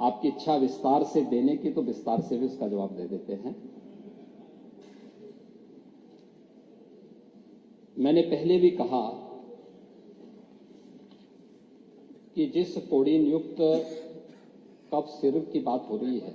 आपकी इच्छा विस्तार से देने की तो विस्तार से भी उसका जवाब दे देते हैं। मैंने पहले भी कहा कि जिस कोडीन युक्त कफ सिरप की बात हो रही है,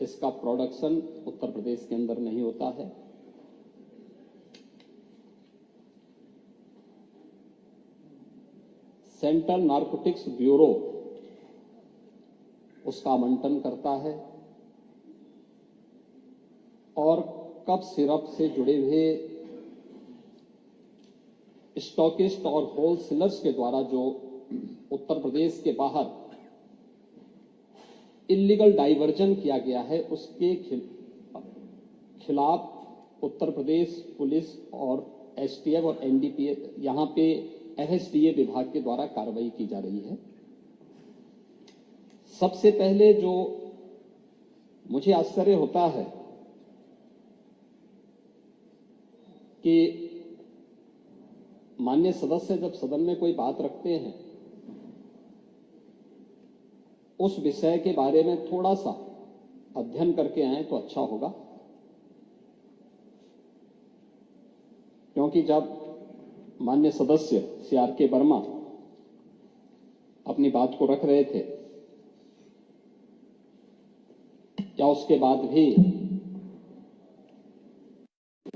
इसका प्रोडक्शन उत्तर प्रदेश के अंदर नहीं होता है। सेंट्रल नारकोटिक्स ब्यूरो उसका आवंटन करता है और कफ सिरप से जुड़े हुए स्टॉकिस्ट और होलसेलर्स के द्वारा जो उत्तर प्रदेश के बाहर इलीगल डाइवर्जन किया गया है, उसके खिलाफ उत्तर प्रदेश पुलिस और एसटीएफ और एनडीपीएस, यहां पे एफएसडीए विभाग के द्वारा कार्रवाई की जा रही है। सबसे पहले जो मुझे आश्चर्य होता है कि माननीय सदस्य जब सदन में कोई बात रखते हैं, उस विषय के बारे में थोड़ा सा अध्ययन करके आए तो अच्छा होगा, क्योंकि जब माननीय सदस्य CRK वर्मा अपनी बात को रख रहे थे, या उसके बाद भी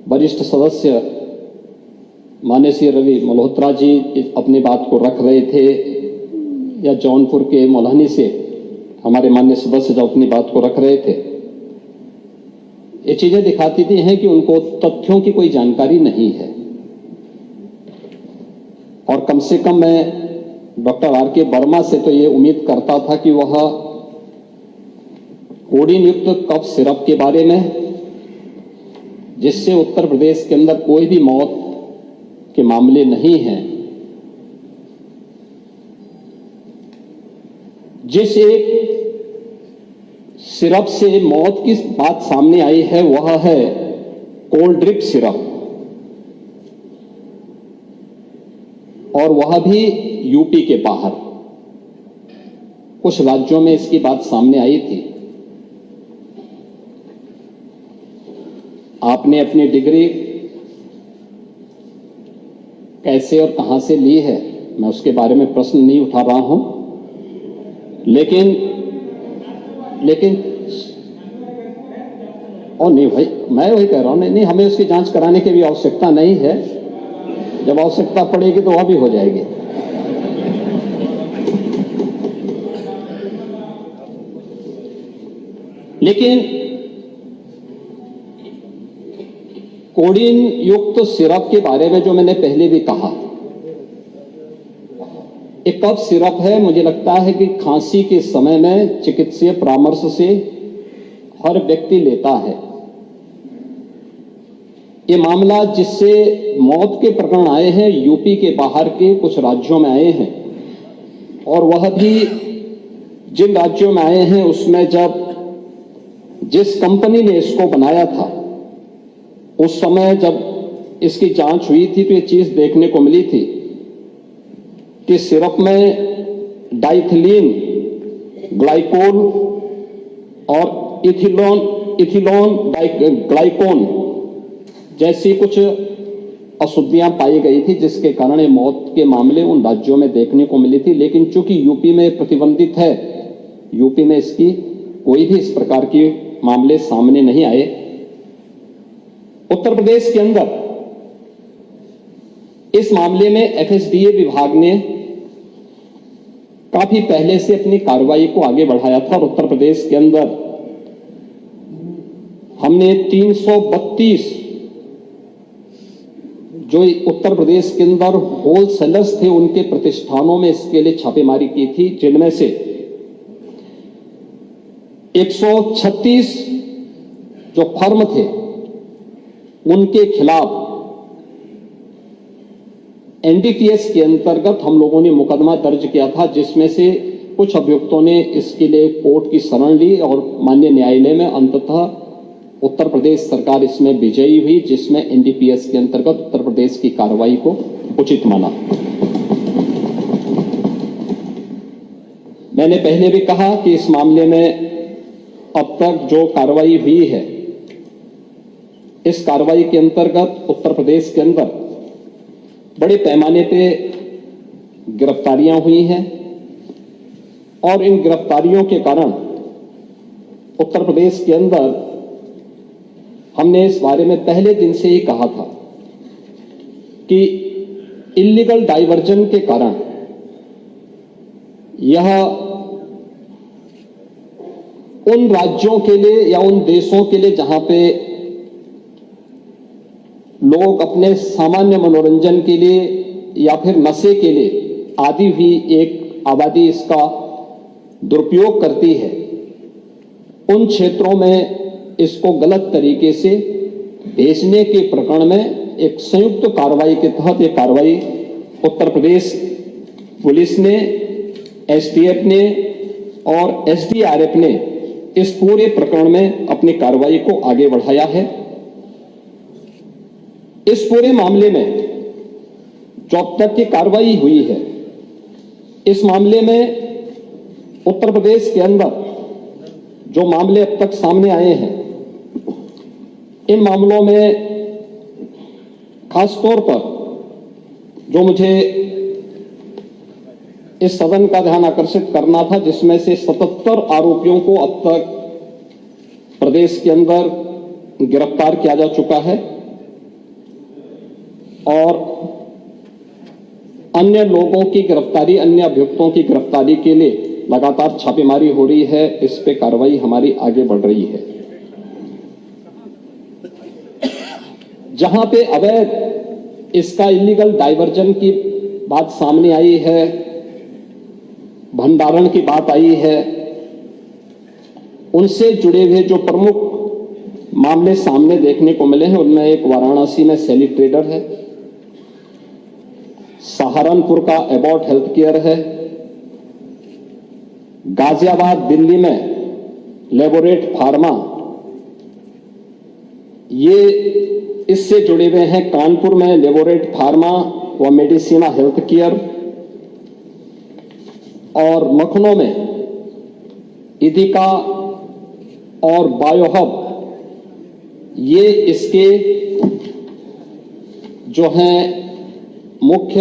वरिष्ठ सदस्य माननीय श्री रवि मल्होत्रा जी अपनी बात को रख रहे थे, या जौनपुर के मोलानी से हमारे माननीय सदस्य जब अपनी बात को रख रहे थे, ये चीजें दिखाती थी हैं कि उनको तथ्यों की कोई जानकारी नहीं है। और कम से कम मैं डॉक्टर RK वर्मा से तो ये उम्मीद करता था कि वह कोडीन युक्त कफ सिरप के बारे में, जिससे उत्तर प्रदेश के अंदर कोई भी मौत के मामले नहीं हैं, जिस एक सिरप से मौत की बात सामने आई है वह है कोल्ड ड्रिप सिरप, और वह भी यूपी के बाहर कुछ राज्यों में इसकी बात सामने आई थी। आपने अपनी डिग्री कैसे और कहां से ली है, मैं उसके बारे में प्रश्न नहीं उठा रहा हूं, लेकिन और नहीं भाई, मैं वही कह रहा हूं, नहीं, हमें उसकी जांच कराने की भी आवश्यकता नहीं है। जब आवश्यकता पड़ेगी तो वह भी हो जाएगी। लेकिन कोडीन युक्त सिरप के बारे में जो मैंने पहले भी कहा, एक कफ सिरप है, मुझे लगता है कि खांसी के समय में चिकित्सीय परामर्श से हर व्यक्ति लेता है। ये मामला जिससे मौत के प्रकरण आए हैं यूपी के बाहर के कुछ राज्यों में आए हैं, और वह भी जिन राज्यों में आए हैं उसमें जब जिस कंपनी ने इसको बनाया था उस समय जब इसकी जांच हुई थी तो ये चीज देखने को मिली थी कि सिरप में डाइथिलीन ग्लाइकोल और इथिलोन ग्लाइकोन जैसी कुछ अशुद्धियां पाई गई थी, जिसके कारण मौत के मामले उन राज्यों में देखने को मिली थी। लेकिन चूंकि यूपी में प्रतिबंधित है, यूपी में इसकी कोई भी इस प्रकार के मामले सामने नहीं आए। उत्तर प्रदेश के अंदर इस मामले में एफएसडीए विभाग ने काफी पहले से अपनी कार्रवाई को आगे बढ़ाया था, और उत्तर प्रदेश के अंदर हमने 332 जो उत्तर प्रदेश के अंदर होलसेलर्स थे उनके प्रतिष्ठानों में इसके लिए छापेमारी की थी, जिनमें से 136 जो फर्म थे उनके खिलाफ एनडीपीएस के अंतर्गत हम लोगों ने मुकदमा दर्ज किया था, जिसमें से कुछ अभियुक्तों ने इसके लिए कोर्ट की शरण ली और माननीय न्यायालय में अंततः उत्तर प्रदेश सरकार इसमें विजयी हुई, जिसमें एनडीपीएस के अंतर्गत उत्तर प्रदेश की कार्रवाई को उचित माना। मैंने पहले भी कहा कि इस मामले में अब तक जो कार्रवाई हुई है, इस कार्रवाई के अंतर्गत उत्तर प्रदेश के अंदर बड़े पैमाने पे गिरफ्तारियां हुई हैं और इन गिरफ्तारियों के कारण उत्तर प्रदेश के अंदर हमने इस बारे में पहले दिन से ही कहा था कि इल्लीगल डाइवर्जन के कारण यह उन राज्यों के लिए या उन देशों के लिए जहां पे लोग अपने सामान्य मनोरंजन के लिए या फिर नशे के लिए आदि हुई एक आबादी इसका दुरुपयोग करती है, उन क्षेत्रों में इसको गलत तरीके से बेचने के प्रकरण में एक संयुक्त कार्रवाई के तहत एक कार्रवाई उत्तर प्रदेश पुलिस ने, एसटीएफ ने और एसडीआरएफ ने इस पूरे प्रकरण में अपनी कार्रवाई को आगे बढ़ाया है। इस पूरे मामले में जो अब तक की कार्रवाई हुई है, इस मामले में उत्तर प्रदेश के अंदर जो मामले अब तक सामने आए हैं, इन मामलों में खासतौर पर जो मुझे इस सदन का ध्यान आकर्षित करना था, जिसमें से 77 आरोपियों को अब तक प्रदेश के अंदर गिरफ्तार किया जा चुका है और अन्य लोगों की गिरफ्तारी, अन्य अभियुक्तों की गिरफ्तारी के लिए लगातार छापेमारी हो रही है। इस पे कार्रवाई हमारी आगे बढ़ रही है। जहां पे अवैध इसका इलीगल डाइवर्जन की बात सामने आई है, भंडारण की बात आई है, उनसे जुड़े हुए जो प्रमुख मामले सामने देखने को मिले हैं, उनमें एक वाराणसी में सेली ट्रेडर है, सहारनपुर का एबॉट हेल्थ केयर है, गाजियाबाद दिल्ली में लेबोरेट फार्मा, ये इससे जुड़े हुए हैं कानपुर में लेबोरेट फार्मा व मेडिसिना हेल्थ केयर और लखनऊ में इदिका और बायोहब, ये इसके जो हैं मुख्य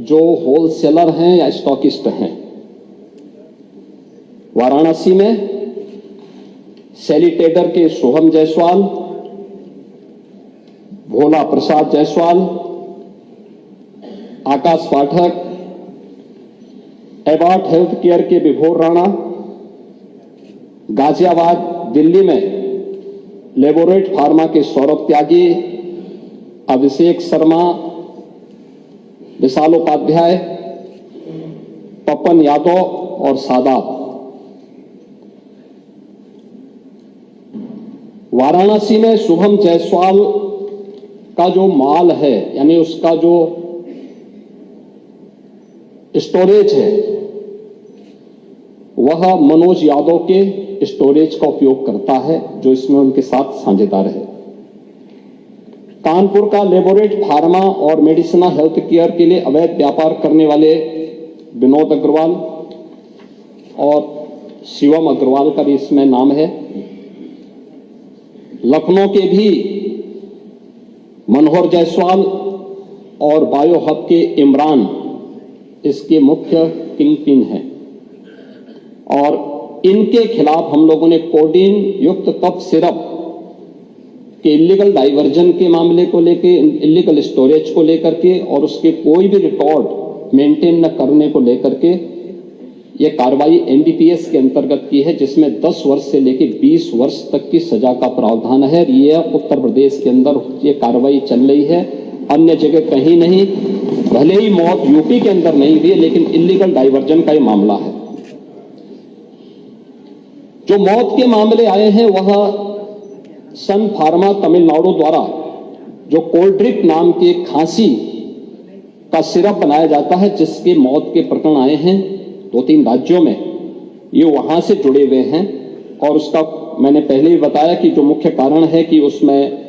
जो होलसेलर हैं या स्टॉकिस्ट हैं। वाराणसी में सेली ट्रेडर के सोहम जायसवाल, भोला प्रसाद जायसवाल, आकाश पाठक, एबॉट हेल्थ केयर के विभोर राणा, गाजियाबाद दिल्ली में लेबोरेट फार्मा के सौरभ त्यागी, अभिषेक शर्मा, विशाल उपाध्याय, पपन यादव और सादाब। वाराणसी में शुभम जायसवाल का जो माल है, यानी उसका जो स्टोरेज है, वह मनोज यादव के स्टोरेज का उपयोग करता है, जो इसमें उनके साथ साझेदार है। कानपुर का लेबोरेट फार्मा और मेडिसिना हेल्थ केयर के लिए अवैध व्यापार करने वाले विनोद अग्रवाल और शिवम अग्रवाल का भी इसमें नाम है। लखनऊ के भी मनोहर जायसवाल और बायोहब के इमरान इसके मुख्य किंगपिन हैं और इनके खिलाफ हम लोगों ने कोडीन युक्त कफ सिरप के इलीगल डाइवर्जन के मामले को लेके, इलीगल स्टोरेज को लेकर के और उसके कोई भी रिकॉर्ड मेंटेन न करने को लेकर के ये कार्रवाई एनडीपीएस के अंतर्गत की है, जिसमें 10 वर्ष से लेकर 20 वर्ष तक की सजा का प्रावधान है। ये उत्तर प्रदेश के अंदर ये कार्रवाई चल रही है, अन्य जगह कहीं नहीं। भले ही मौत यूपी के अंदर नहीं हुई, लेकिन इलीगल डाइवर्जन का ये मामला है। जो मौत के मामले आए हैं वह सन फार्मा तमिलनाडु द्वारा जो कोल्ड ड्रिंक नाम के खांसी का सिरप बनाया जाता है, जिसके मौत के प्रकरण आए हैं 2-3 राज्यों में, ये वहां से जुड़े हुए हैं। और उसका मैंने पहले ही बताया कि जो मुख्य कारण है कि उसमें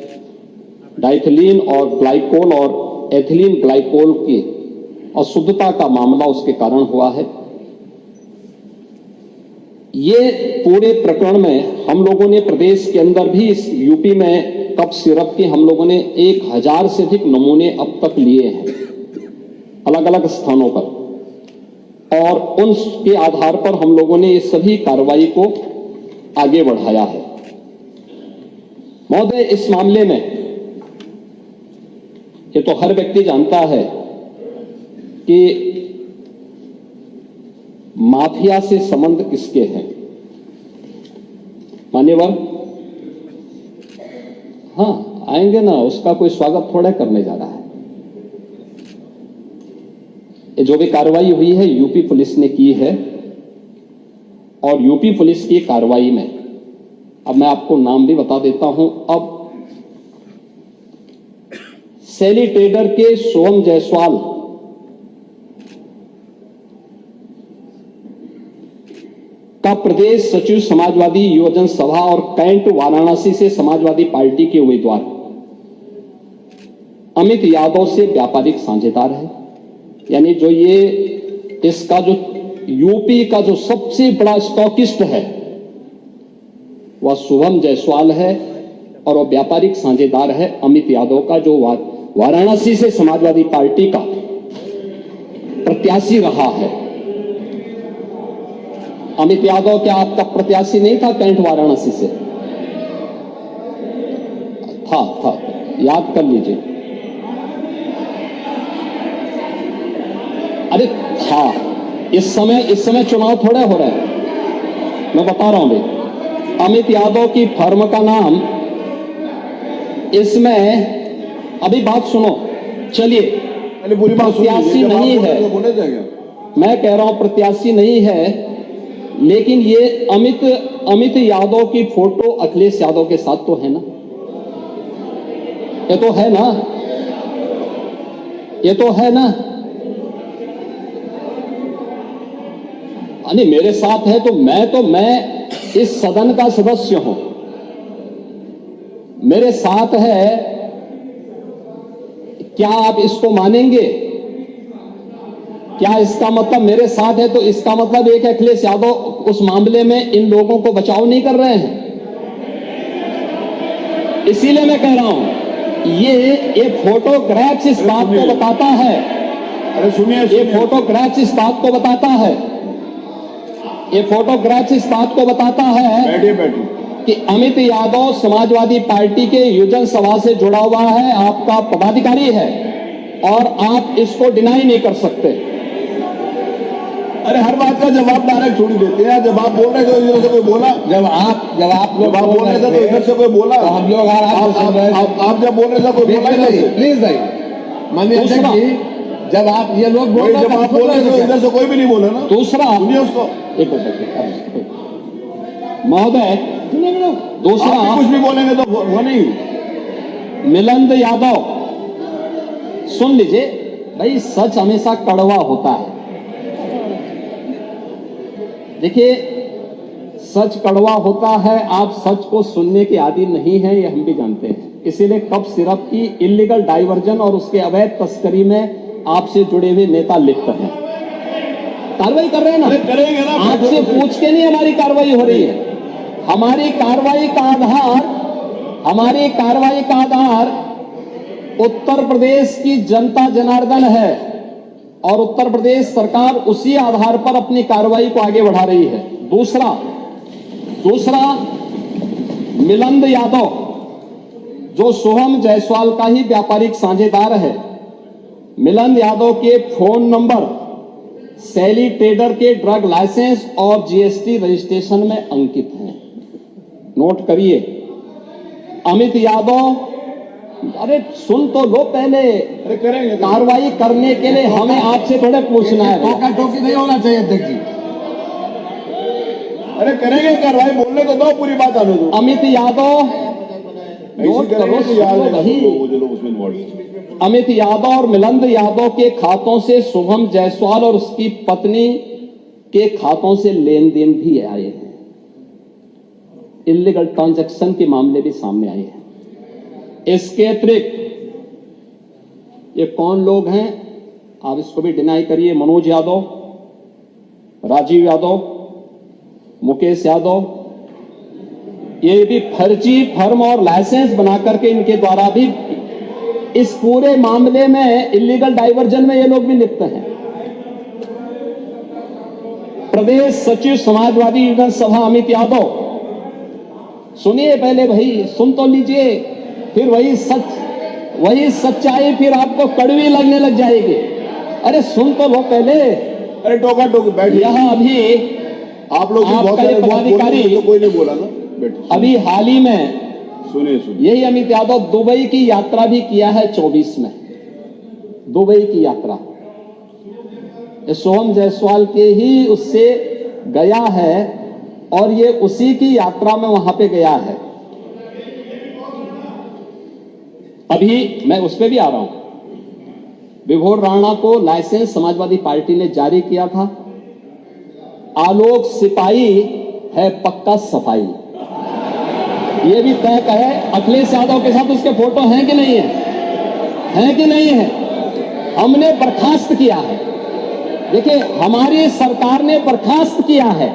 डाइथिलीन और ग्लाइकोल और एथिलीन ग्लाइकोल की अशुद्धता का मामला उसके कारण हुआ है। ये पूरे प्रकरण में हम लोगों ने प्रदेश के अंदर भी इस यूपी में कफ सिरप के हम लोगों ने 1000 से अधिक नमूने अब तक लिए हैं अलग अलग स्थानों पर, और उनके आधार पर हम लोगों ने इस सभी कार्रवाई को आगे बढ़ाया है। महोदय, इस मामले में ये तो हर व्यक्ति जानता है कि माफिया से संबंध किसके हैं। मान्यवर, हाँ आएंगे ना, उसका कोई स्वागत थोड़ा करने जा रहा है। ये जो भी कार्रवाई हुई है यूपी पुलिस ने की है, और यूपी पुलिस की कार्रवाई में अब मैं आपको नाम भी बता देता हूं। अब सैली ट्रेडर के सोहम जायसवाल का प्रदेश सचिव समाजवादी युवजन सभा और कैंट वाराणसी से समाजवादी पार्टी के उम्मीदवार अमित यादव से व्यापारिक साझेदार है। यानी जो ये इसका जो यूपी का जो सबसे बड़ा स्टॉकिस्ट है वह शुभम जायसवाल है, और वह व्यापारिक साझेदार है अमित यादव का, जो वाराणसी से समाजवादी पार्टी का प्रत्याशी रहा है। अमित यादव क्या आपका प्रत्याशी नहीं था कैंट वाराणसी से? था, याद कर लीजिए। अरे था, इस समय चुनाव थोड़ा हो रहा है, मैं बता रहा हूं भाई। अमित यादव की फर्म का नाम इसमें, अभी बात सुनो, चलिए, प्रत्याशी नहीं है, मैं कह रहा हूं प्रत्याशी नहीं है, लेकिन ये अमित यादव की फोटो अखिलेश यादव के साथ तो है ना? ये तो है ना? ये तो है ना? नहीं, मेरे साथ है तो मैं इस सदन का सदस्य हूं, मेरे साथ है। क्या आप इसको मानेंगे? क्या इसका मतलब मेरे साथ है तो इसका मतलब एक अखिलेश यादव उस मामले में इन लोगों को बचाव नहीं कर रहे हैं? इसीलिए मैं कह रहा हूं ये फोटोग्राफ्स इस बात को बताता है। अरे सुनिए, ये फोटोग्राफ्स इस बात को बताता है, ये फोटोग्राफ्स इस बात को बताता है कि अमित यादव समाजवादी पार्टी के युवजन सभा से जुड़ा हुआ है, आपका पदाधिकारी है, और आप इसको डिनाई नहीं कर सकते। अरे हर बात का जवाब डायरेक्ट छोड़ देते हैं। जब आप बोल रहे थे तो इधर से कोई बोला, जब आप बोल रहे थे तो इधर से कोई बोला, तो हम लोग आप जब बोल रहे थे कोई बोला नहीं। प्लीज भाई, माननीय अध्यक्ष जी, जब आप ये लोग बोल रहे थे, आप बोल रहे थे इधर से कोई भी नहीं बोला ना। दूसरा, सुनिए उसको, एक महोदय, दूसरा कुछ भी बोलेंगे तो वो नहीं। मिलिंद यादव, सुन लीजिए भाई, सच हमेशा कड़वा होता है। देखिए, सच कड़वा होता है, आप सच को सुनने के आदी नहीं है, ये हम भी जानते हैं। इसीलिए कफ सिरप की इलीगल डाइवर्जन और उसके अवैध तस्करी में आपसे जुड़े हुए नेता लिप्त हैं। कार्रवाई कर रहे हैं ना? करेंगे ना, आपसे पूछ के नहीं हमारी कार्रवाई हो रही है। हमारी कार्रवाई का आधार उत्तर प्रदेश की जनता जनार्दन है, और उत्तर प्रदेश सरकार उसी आधार पर अपनी कार्रवाई को आगे बढ़ा रही है। दूसरा मिलिंद यादव, जो सोहम जायसवाल का ही व्यापारिक साझेदार है, मिलिंद यादव के फोन नंबर सैली ट्रेडर के ड्रग लाइसेंस और जीएसटी रजिस्ट्रेशन में अंकित हैं। नोट करिए, अमित यादव, अरे सुन तो लो पहले। अरे करेंगे कार्रवाई करने के लिए हमें आपसे थोड़े पूछना है। टोका टोकी नहीं होना चाहिए अध्यक्ष जी। अरे करेंगे कार्रवाई, बोलने तो दो, पूरी बात आने दो। अमित यादव, नोट करो, अमित यादव और मिलिंद यादव के खातों से शुभम जायसवाल और उसकी पत्नी के खातों से लेन देन भी आए हैं। इलीगल ट्रांजैक्शन के मामले भी सामने आए हैं। इसके अतिरिक्त ये कौन लोग हैं, आप इसको भी डिनाई करिए। मनोज यादव, राजीव यादव, मुकेश यादव, ये भी फर्जी फर्म और लाइसेंस बना करके इनके द्वारा भी इस पूरे मामले में इलीगल डाइवर्जन में ये लोग भी लिप्त हैं। प्रदेश सचिव समाजवादी युवजन सभा अमित यादव, सुनिए पहले भाई, सुन तो लीजिए, फिर वही सच्चाई फिर आपको कड़वी लगने लग जाएगी। अरे सुन तो लो पहले। अरे टोका टोक बैठिए। यहाँ अभी आप लोग आपका एक पदाधिकारी, तो कोई नहीं बोला ना, बैठिए। अभी हाल ही में सुनिए यही अमित यादव दुबई की यात्रा भी किया है 24 में, दुबई की यात्रा सोहम जायसवाल के ही उससे गया है और ये उसी की यात्रा में वहां पे गया है। अभी मैं उस पे भी आ रहा हूं। विभोर राणा को लाइसेंस समाजवादी पार्टी ने जारी किया था। आलोक सिपाही है पक्का सफाई, ये भी तय है। अखिलेश यादव के साथ उसके फोटो हैं कि नहीं है कि नहीं है? हमने बर्खास्त किया है। देखिए, हमारी सरकार ने बर्खास्त किया है,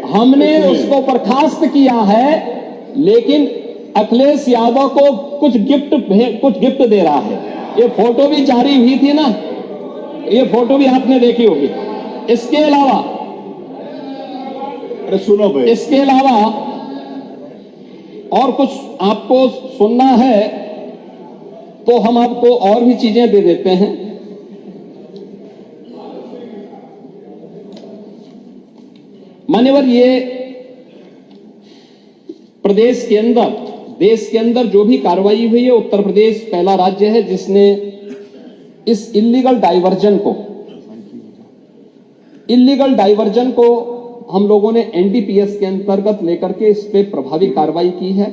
हमने उसको बर्खास्त किया है, लेकिन अखिलेश यादव को कुछ गिफ्ट दे रहा है। ये फोटो भी जारी हुई थी ना, ये फोटो भी आपने देखी होगी। इसके अलावा अरे सुनो भाई, इसके अलावा और कुछ आपको सुनना है तो हम आपको और भी चीजें दे देते हैं। मान्यवर, ये प्रदेश के अंदर, देश के अंदर जो भी कार्रवाई हुई है, उत्तर प्रदेश पहला राज्य है जिसने इस इलीगल डाइवर्जन को हम लोगों ने एनडीपीएस के अंतर्गत लेकर के इस पे प्रभावी कार्रवाई की है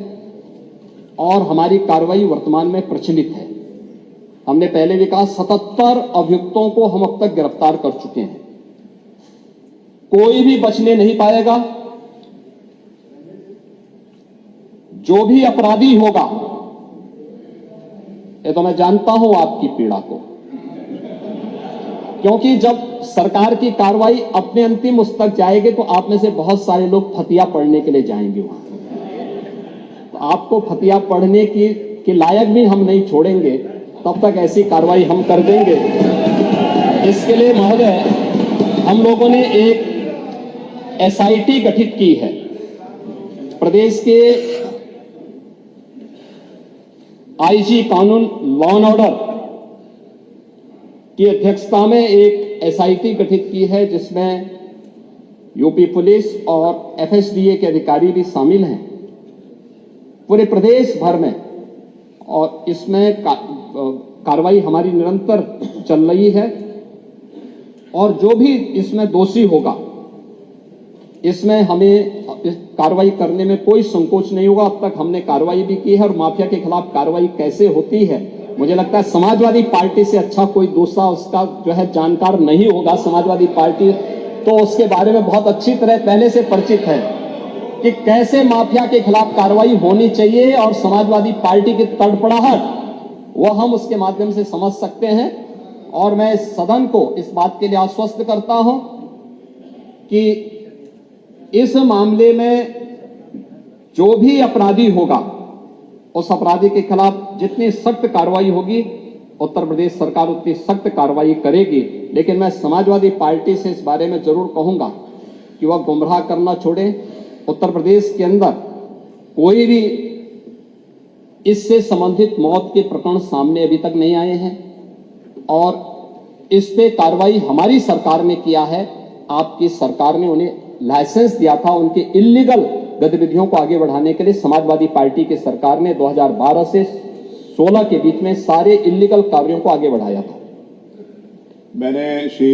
और हमारी कार्रवाई वर्तमान में प्रचलित है। हमने पहले भी कहा 77 अभियुक्तों को हम अब तक गिरफ्तार कर चुके हैं। कोई भी बचने नहीं पाएगा। जो भी अपराधी होगा, ये तो मैं जानता हूं आपकी पीड़ा को, क्योंकि जब सरकार की कार्रवाई अपने अंतिम उस तक जाएगी तो आप में से बहुत सारे लोग फतिया पढ़ने के लिए जाएंगे वहां। तो आपको फतिया पढ़ने के लायक भी हम नहीं छोड़ेंगे, तब तक ऐसी कार्रवाई हम कर देंगे। इसके लिए महोदय, हम लोगों ने एक एसआईटी गठित की है। प्रदेश के आईजी कानून, लॉ एंड ऑर्डर की अध्यक्षता में एक एसआईटी गठित की है, जिसमें यूपी पुलिस और एफएसडीए के अधिकारी भी शामिल हैं पूरे प्रदेश भर में। और इसमें कार्रवाई हमारी निरंतर चल रही है और जो भी इसमें दोषी होगा, इसमें हमें कार्रवाई करने में कोई संकोच नहीं होगा। अब तक हमने कार्रवाई भी की है और माफिया के खिलाफ कार्रवाई कैसे होती है, मुझे लगता है समाजवादी पार्टी से अच्छा कोई दूसरा उसका जो है जानकार नहीं होगा। समाजवादी पार्टी तो उसके बारे में बहुत अच्छी तरह पहले से परिचित है कि कैसे माफिया के खिलाफ कार्रवाई होनी चाहिए, और समाजवादी पार्टी की तड़पड़ाहट वह हम उसके माध्यम से समझ सकते हैं। और मैं सदन को इस बात के लिए आश्वस्त करता हूं कि इस मामले में जो भी अपराधी होगा, उस अपराधी के खिलाफ जितनी सख्त कार्रवाई होगी, उत्तर प्रदेश सरकार उतनी सख्त कार्रवाई करेगी। लेकिन मैं समाजवादी पार्टी से इस बारे में जरूर कहूंगा कि वह गुमराह करना छोड़े। उत्तर प्रदेश के अंदर कोई भी इससे संबंधित मौत के प्रकरण सामने अभी तक नहीं आए हैं और इस पे कार्रवाई हमारी सरकार ने किया है। आपकी सरकार ने उन्हें लाइसेंस दिया था, उनके इलीगल गतिविधियों को आगे बढ़ाने के लिए समाजवादी पार्टी की सरकार ने 2012 से 16 के बीच में सारे इलीगल कार्यों को आगे बढ़ाया था। मैंने श्री